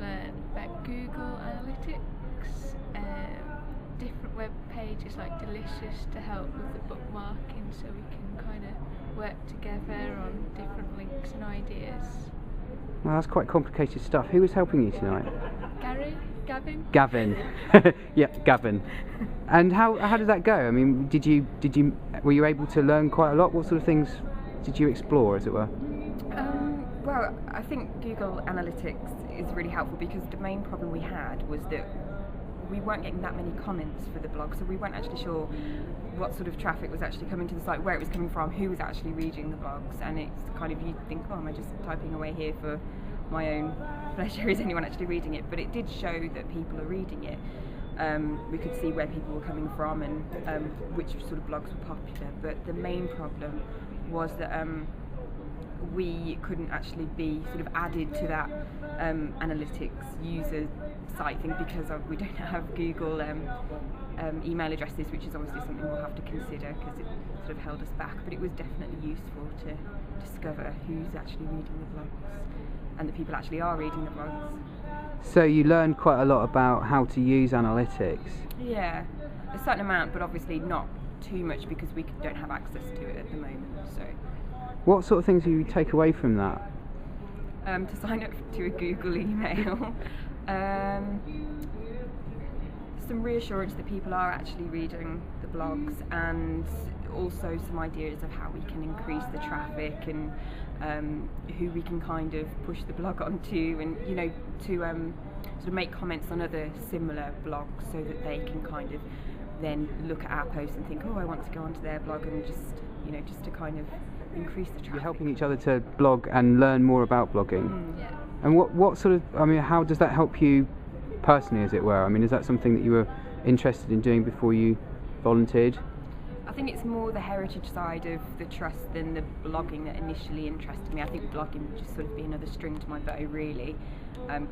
learn about Google Analytics, different web pages like Delicious to help with the bookmarking, so we can kind of work together on different links and ideas. Well, that's quite complicated stuff. Who was helping you tonight? Gavin? Gavin. Yep, Gavin. And how did that go? I mean, were you able to learn quite a lot? What sort of things did you explore, as it were? Well, I think Google Analytics is really helpful because the main problem we had was that we weren't getting that many comments for the blog, so we weren't actually sure what sort of traffic was actually coming to the site, where it was coming from, who was actually reading the blogs, and it's kind of, you think, oh, am I just typing away here for my own pleasure? Is anyone actually reading it? But it did show that people are reading it. We could see where people were coming from and which sort of blogs were popular, but the main problem was that we couldn't actually be sort of added to that analytics user site thing because we don't have Google email addresses, which is obviously something we'll have to consider because it sort of held us back. But it was definitely useful to discover who's actually reading the blogs and that people actually are reading the blogs. So you learned quite a lot about how to use analytics. Yeah, a certain amount, but obviously not too much because we don't have access to it at the moment. So, what sort of things do you take away from that? To sign up to a Google email, some reassurance that people are actually reading the blogs, and also some ideas of how we can increase the traffic and who we can kind of push the blog onto, and to sort of make comments on other similar blogs so that they can kind of then look at our posts and think, oh, I want to go onto their blog, and just to kind of increase the traffic. You're helping each other to blog and learn more about blogging. Yeah. And what sort of, I mean, how does that help you personally, as it were? I mean, is that something that you were interested in doing before you volunteered? I think it's more the heritage side of the trust than the blogging that initially interested me. I think blogging would just sort of be another string to my bow, really,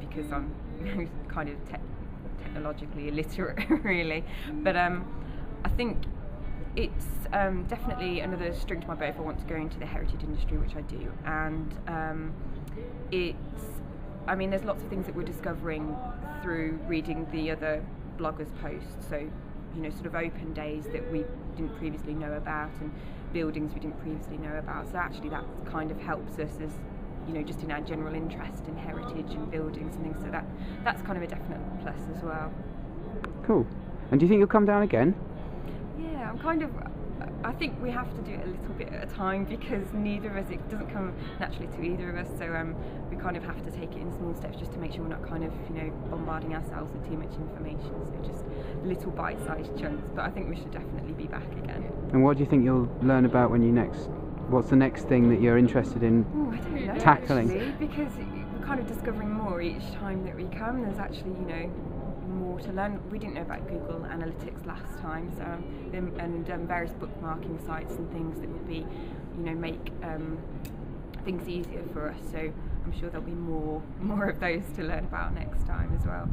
because I'm kind of technologically illiterate, really. But I think it's definitely another string to my bow if I want to go into the heritage industry, which I do. And there's lots of things that we're discovering through reading the other bloggers' posts. So, sort of open days that we didn't previously know about, and buildings we didn't previously know about. So actually that kind of helps us as, just in our general interest in heritage and buildings and things. So that's kind of a definite plus as well. Cool. And do you think you'll come down again? Yeah, I think we have to do it a little bit at a time because it doesn't come naturally to either of us, so we kind of have to take it in small steps just to make sure we're not kind of, bombarding ourselves with too much information, so just little bite-sized chunks, but I think we should definitely be back again. And what do you think you'll learn about what's the next thing that you're interested in I don't know, tackling? Actually, because we're kind of discovering more each time that we come. There's actually, more to learn. We didn't know about Google Analytics last time, so and various bookmarking sites and things that would be, make things easier for us. So I'm sure there'll be more of those to learn about next time as well.